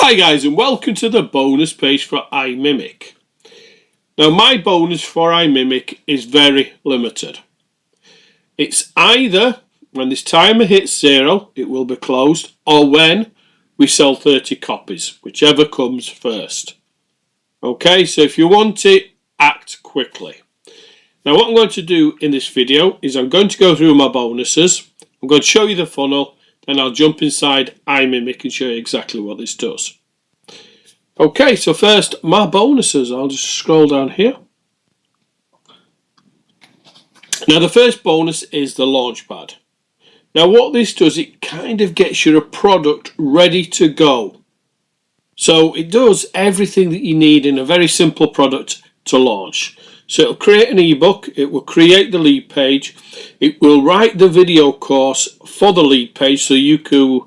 Hi guys, and welcome to the bonus page for Imimic. Now my bonus for Imimic is very limited. It's either when this timer hits 0 it will be closed, or when we sell 30 copies, whichever comes first. Okay, so if you want it, act quickly. Now what I'm going to do in this video is I'm going to go through my bonuses. I'm going to show you the funnel, then I'll jump inside Imimic and show you exactly what this does. Okay, so first, my bonuses. I'll just scroll down here. Now the first bonus is the Launchpad. Now what this does, it kind of gets your product ready to go. So it does everything that you need in a very simple product to launch. So it'll create an ebook, it will create the lead page, it will write the video course for the lead page, so you could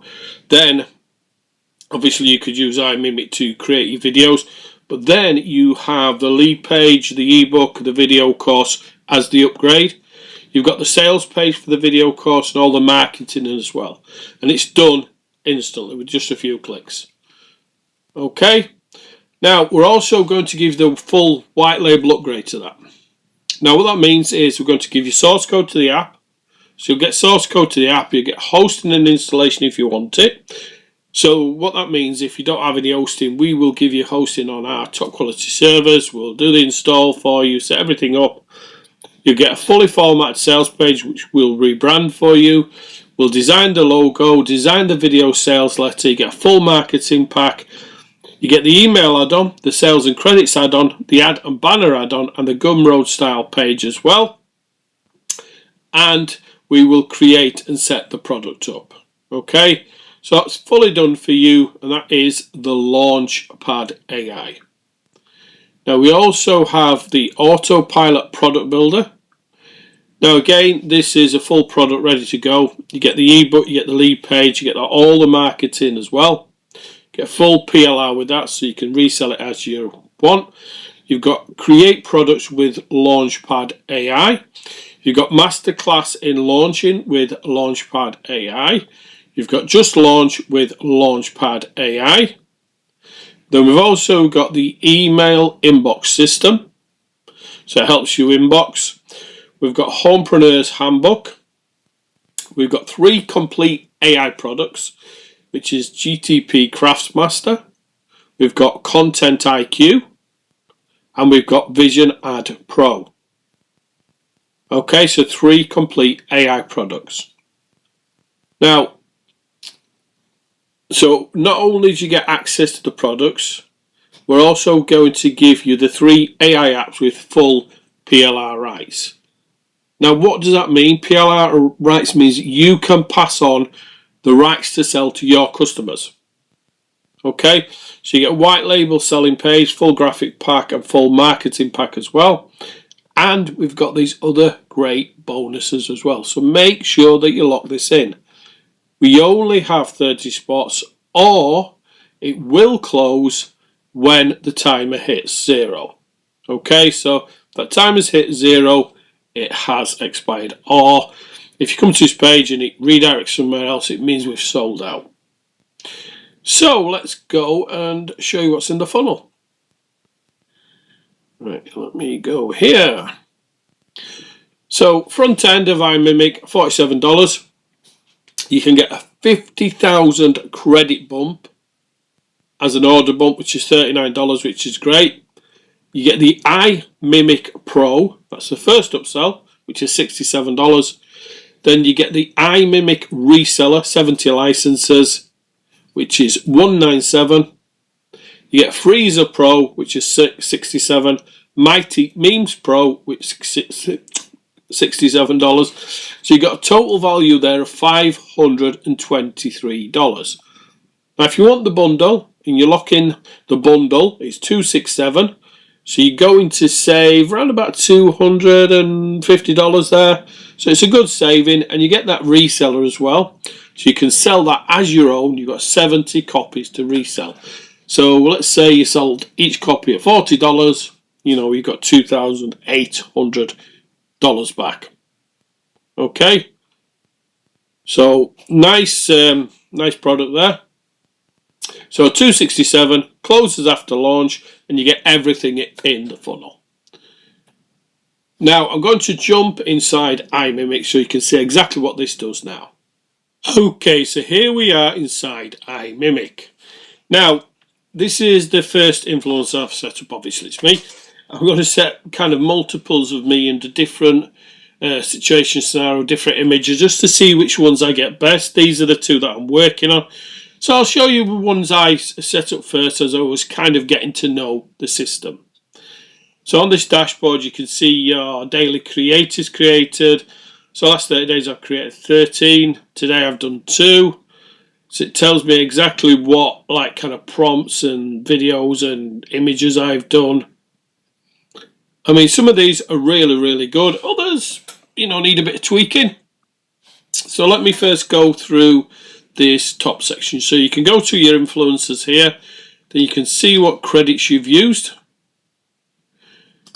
then, obviously you could use Imimic to create your videos, but then you have the lead page, the ebook, the video course as the upgrade. You've got the sales page for the video course and all the marketing as well. And it's done instantly with just a few clicks. Okay. Now, we're also going to give the full white label upgrade to that. Now, what that means is we're going to give you source code to the app. So you'll get source code to the app. You'll get hosting and installation if you want it. So what that means, if you don't have any hosting, we will give you hosting on our top quality servers. We'll do the install for you, set everything up. You'll get a fully formatted sales page, which we'll rebrand for you. We'll design the logo, design the video sales letter. You get a full marketing pack. You get the email add-on, the sales and credits add-on, the ad and banner add-on, and the Gumroad style page as well. And we will create and set the product up. Okay, so that's fully done for you, and that is the Launchpad AI. Now we also have the Autopilot Product Builder. Now again, this is a full product ready to go. You get the ebook, you get the lead page, you get all the marketing as well. Get a full PLR with that, so you can resell it as you want. You've got create products with Launchpad AI. You've got masterclass in launching with Launchpad AI. You've got just launch with Launchpad AI. Then we've also got the email inbox system, so it helps you inbox. We've got Homepreneur's Handbook. We've got 3 complete AI products, which is GTP Craftsmaster. We've got Content IQ, and we've got Vision Ad Pro. Okay, so 3 complete AI products. Now, so not only do you get access to the products, we're also going to give you the 3 AI apps with full PLR rights. Now what does that mean? PLR rights means you can pass on the rights to sell to your customers. Okay, so you get a white label selling page, full graphic pack, and full marketing pack as well. And we've got these other great bonuses as well. So make sure that you lock this in. We only have 30 spots, or it will close when the timer hits 0. Okay, so if that timer's hit 0, it has expired. Or if you come to this page and it redirects somewhere else, it means we've sold out. So let's go and show you what's in the funnel. Right, let me go here. So front end of Imimic, $47. You can get a 50,000 credit bump as an order bump, which is $39, which is great. You get the Imimic Pro, that's the first upsell, which is $67. Then you get the Imimic Reseller, 70 licenses, which is $197. You get Freezer Pro, which is $67. Mighty Memes Pro, which is $67. So you got a total value there of $523. Now if you want the bundle and you lock in the bundle, it's $267. So you're going to save around about $250 there. So it's a good saving, and you get that reseller as well. So you can sell that as your own. You've got 70 copies to resell. So let's say you sold each copy at $40. You know, you've got $2,800 back. Okay. So nice, nice product there. So 267 closes after launch, and you get everything in the funnel. Now I'm going to jump inside Imimic so you can see exactly what this does now. Okay, so here we are inside Imimic. Now, this is the first influencer I've set up, obviously it's me. I'm going to set kind of multiples of me into different situation scenario, different images, just to see which ones I get best. These are the two that I'm working on. So I'll show you the ones I set up first as I was kind of getting to know the system. So on this dashboard you can see your daily creators created. So last 30 days I've created 13. Today I've done 2. So it tells me exactly what like kind of prompts and videos and images I've done. I mean, some of these are really, really good. Others, need a bit of tweaking. So let me first go through this top section. So you can go to your influencers here. Then you can see what credits you've used.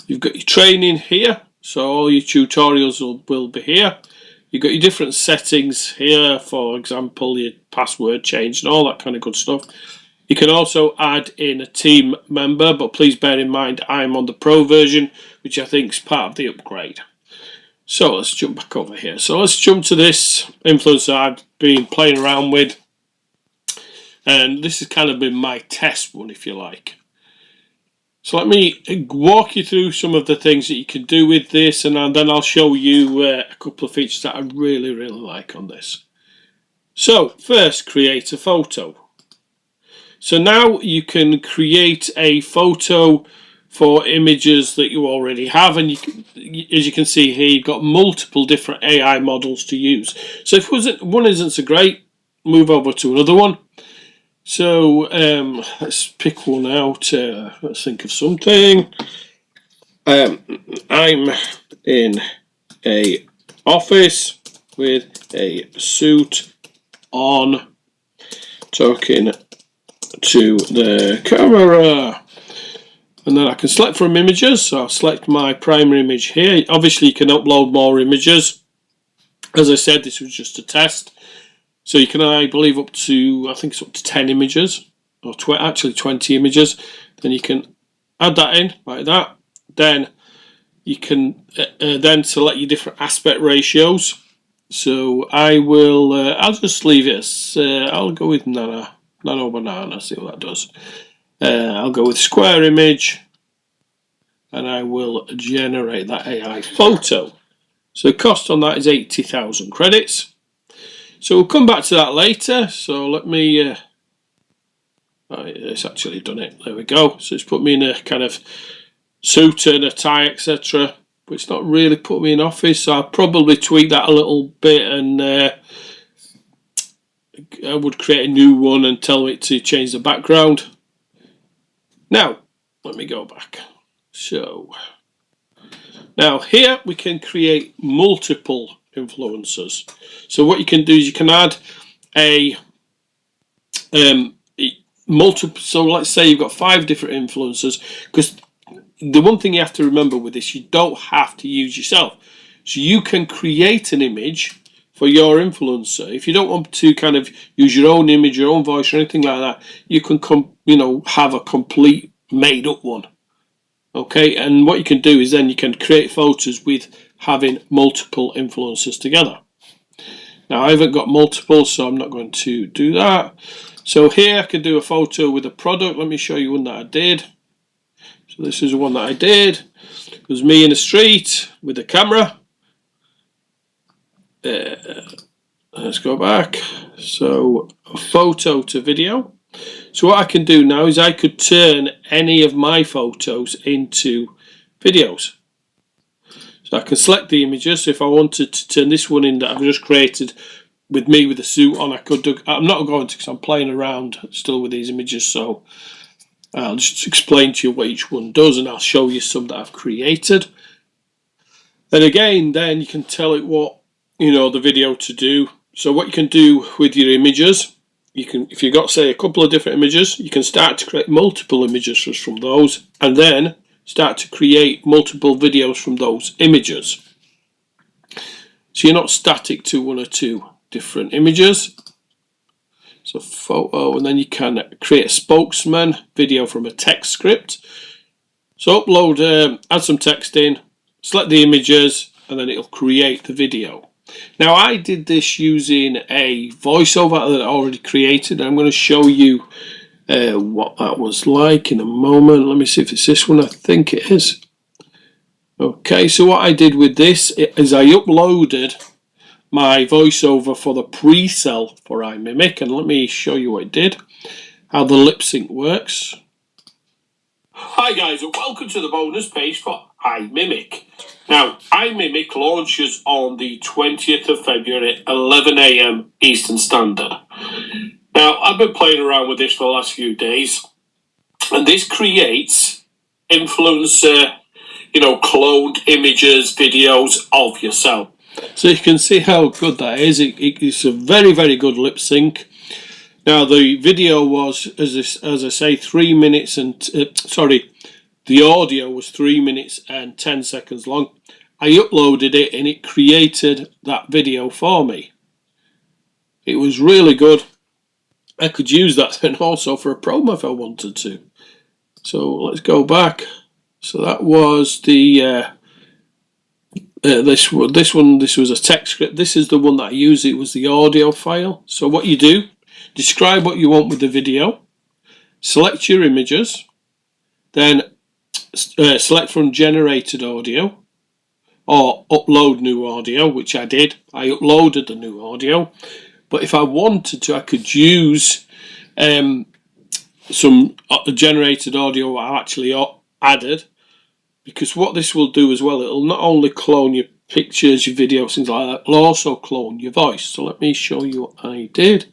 You've got your training here. So all your tutorials will be here. You've got your different settings here, for example, your password change and all that kind of good stuff. You can also add in a team member, but please bear in mind I'm on the Pro version, which I think is part of the upgrade. So let's jump back over here. So let's jump to this influencer I've been playing around with. And this has kind of been my test one, if you like. So let me walk you through some of the things that you can do with this, and then I'll show you a couple of features that I really, really like on this. So first, create a photo. So now you can create a photo for images that you already have, and as you can see here, you've got multiple different AI models to use. So if one isn't so great, move over to another one. So let's pick one out. Let's think of something. I'm in a office with a suit on, talking to the camera, and then I can select from images. So I'll select my primary image here. Obviously you can upload more images. As I said, this was just a test. So you can, I believe, up to, I think it's up to 10 images, or actually 20 images. Then you can add that in like that. Then you can then select your different aspect ratios. So I'll just leave it as, I'll go with nano banana, see what that does. I'll go with square image, and I will generate that AI photo. So the cost on that is 80,000 credits. So we'll come back to that later. So let me, it's actually done it. There we go. So it's put me in a kind of suit and a tie, etc. But it's not really put me in office. So I'll probably tweak that a little bit, and I would create a new one and tell it to change the background. Now, let me go back. So now here we can create multiple influencers. So what you can do is you can add a multiple. So let's say you've got 5 different influencers, because the one thing you have to remember with this, you don't have to use yourself. So you can create an image for your influencer. If you don't want to kind of use your own image, your own voice, or anything like that, you can have a complete made up one. Okay, and what you can do is then you can create photos with having multiple influencers together. Now I haven't got multiple, so I'm not going to do that. So here I can do a photo with a product. Let me show you one that I did. So this is the one that I did. It was me in the street with a camera. Let's go back. So photo to video. So what I can do now is I could turn any of my photos into videos. So I can select the images. So if I wanted to turn this one in that I've just created with me with the suit on, I could do. I'm not going to, because I'm playing around still with these images. So I'll just explain to you what each one does, and I'll show you some that I've created. And again, then you can tell it what the video to do. So what you can do with your images, you can, if you've got say a couple of different images, you can start to create multiple images from those, and then start to create multiple videos from those images. So you're not static to 1 or 2 different images. It's a photo, and then you can create a spokesman video from a text script. So upload, add some text in, select the images, and then it'll create the video. Now I did this using a voiceover that I already created. I'm going to show you what that was like in a moment. Let me see if it's this one. I think it is. Okay, so what I did with this is I uploaded my voiceover for the pre-sell for Imimic, and let me show you what it did, how the lip sync works. Hi guys, and welcome to the bonus page for Imimic. Now, Imimic launches on the 20th of February, 11 AM Eastern Standard. Now, I've been playing around with this for the last few days, and this creates influencer, cloned images, videos of yourself. So you can see how good that is. It's a very, very good lip sync. Now the video was, as I say, 3 minutes and the audio was 3 minutes and 10 seconds long. I uploaded it and it created that video for me. It was really good. I could use that then also for a promo if I wanted to. So let's go back. So that was the this was a text script. This is the one that I used. It was the audio file. So what you do, describe what you want with the video, select your images, then select from generated audio or upload new audio, which I did. I uploaded the new audio, but if I wanted to, I could use some generated audio I actually added, because what this will do as well, it'll not only clone your pictures, your videos, things like that, it'll also clone your voice. So let me show you what I did.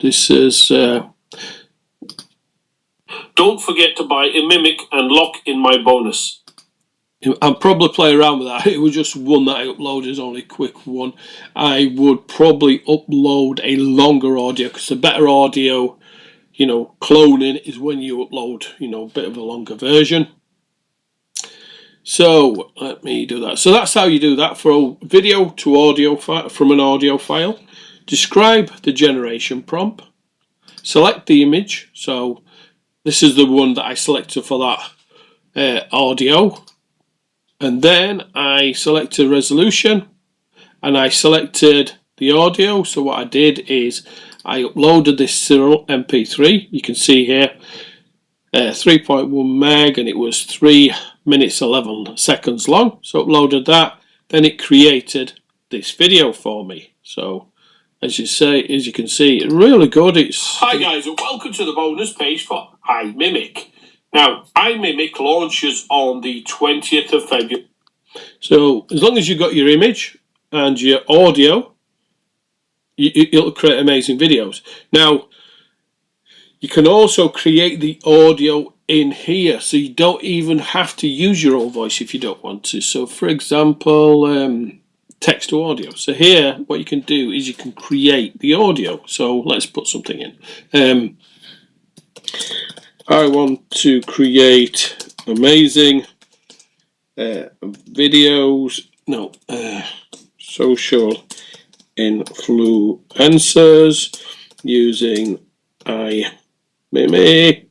This is don't forget to buy Imimic and lock in my bonus. I'll probably play around with that. It was just one that I uploaded, it's only a quick one. I would probably upload a longer audio, because the better audio, cloning is when you upload, a bit of a longer version. So let me do that. So that's how you do that for a video to audio from an audio file. Describe the generation prompt. Select the image. So this is the one that I selected for that audio. And then I selected resolution and I selected the audio. So what I did is I uploaded this serial MP3. You can see here 3.1 meg, and it was 3 minutes 11 seconds long. So uploaded that, then it created this video for me. So as you can see, really good. Hi guys, and welcome to the bonus page for Imimic. Now, Imimic launches on the 20th of February. So as long as you've got your image and your audio, it'll create amazing videos. Now, you can also create the audio in here, so you don't even have to use your own voice if you don't want to. So for example, text to audio. So here what you can do is you can create the audio. So let's put something in. I want to create amazing videos, social influencers using Imimic.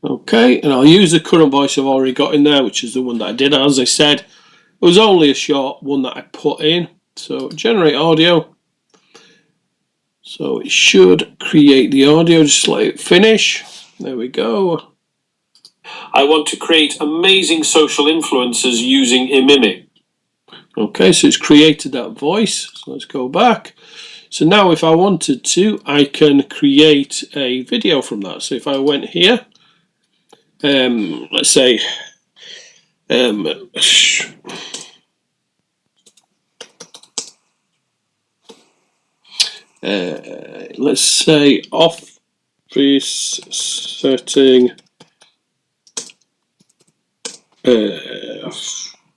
Okay, and I'll use the current voice I've already got in there, which is the one that I did. As I said, it was only a short one that I put in. So generate audio. So it should create the audio, just let it finish. There we go. I want to create amazing social influencers using Imimic. Okay, so it's created that voice. So let's go back. So now if I wanted to, I can create a video from that. So if I went here, let's say, let's say office setting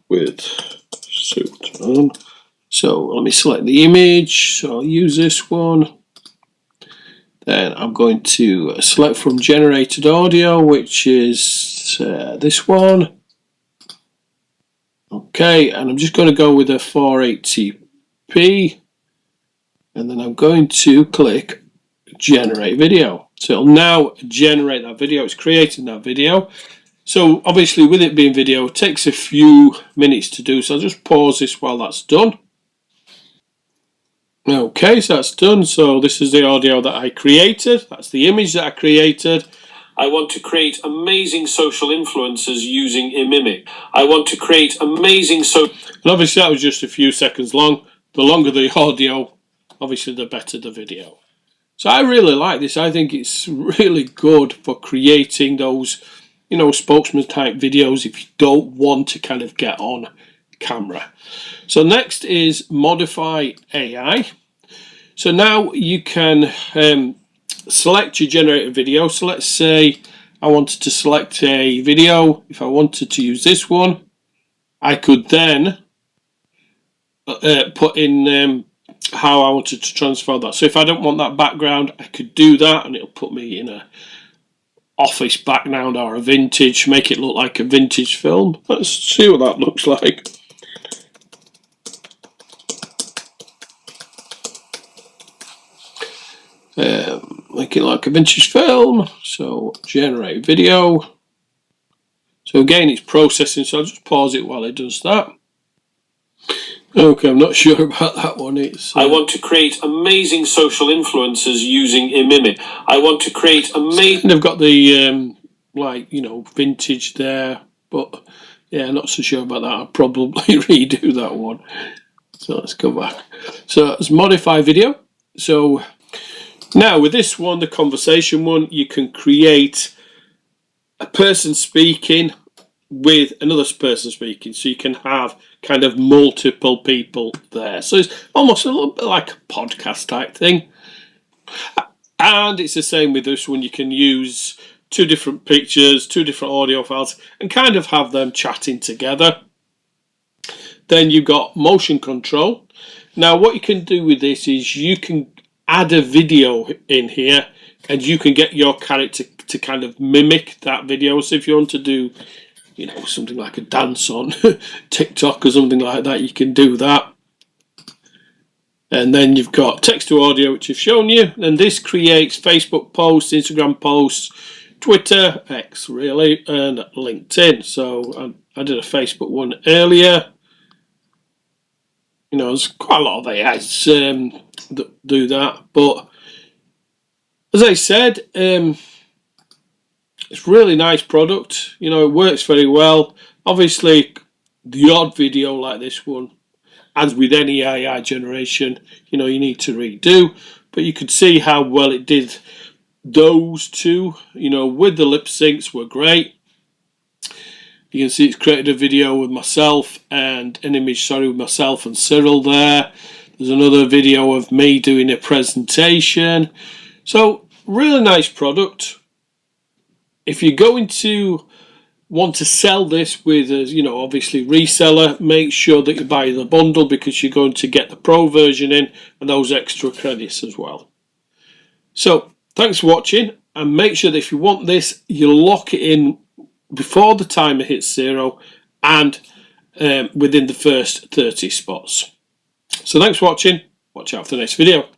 with suit on. So let me select the image. So I'll use this one. Then I'm going to select from generated audio, which is this one. Okay, and I'm just going to go with a 480p. and then I'm going to click generate video. So it'll now generate that video. It's creating that video. So obviously with it being video, it takes a few minutes to do. So I'll just pause this while that's done. Okay, so that's done. So this is the audio that I created. That's the image that I created. I want to create amazing social influencers using Imimic. I want to create amazing and obviously that was just a few seconds long. The longer the audio, obviously the better the video. So I really like this. I think it's really good for creating those, spokesman type videos if you don't want to kind of get on camera. So next is modify AI. So now you can select your generated video. So let's say I wanted to select a video. If I wanted to use this one, I could then put in how I wanted to transfer that. So if I don't want that background, I could do that and it'll put me in a office background or a vintage, make it look like a vintage film. Let's see what that looks like. Make it like a vintage film. So generate video. So again, it's processing, so I'll just pause it while it does that. Okay, I'm not sure about that one. I want to create amazing social influencers using Imimic. I want to create amazing. They've got the vintage there, but yeah, not so sure about that. I'll probably redo that one. So let's go back. So let's modify video. So now with this one, the conversation one, you can create a person speaking with another person speaking, so you can have kind of multiple people there. So it's almost a little bit like a podcast type thing. And it's the same with this one. You can use two different pictures, two different audio files, and kind of have them chatting together. Then you've got motion control. Now what you can do with this is you can add a video in here and you can get your character to kind of mimic that video. So if you want to do something like a dance on TikTok or something like that, you can do that. And then you've got text to audio, which I've shown you. And this creates Facebook posts, Instagram posts, Twitter, X really, and LinkedIn. So I did a Facebook one earlier. There's quite a lot of AIs that do that. But as I said, it's a really nice product. It works very well. Obviously, the odd video like this one, as with any AI generation, you need to redo. But you could see how well it did those two. With the lip syncs were great. You can see it's created a video with myself and an image, with myself and Cyril there. There's another video of me doing a presentation. So, really nice product. If you're going to want to sell this with, obviously reseller, make sure that you buy the bundle because you're going to get the pro version in and those extra credits as well. So, thanks for watching, and make sure that if you want this, you lock it in before the timer hits 0 and within the first 30 spots. So, thanks for watching. Watch out for the next video.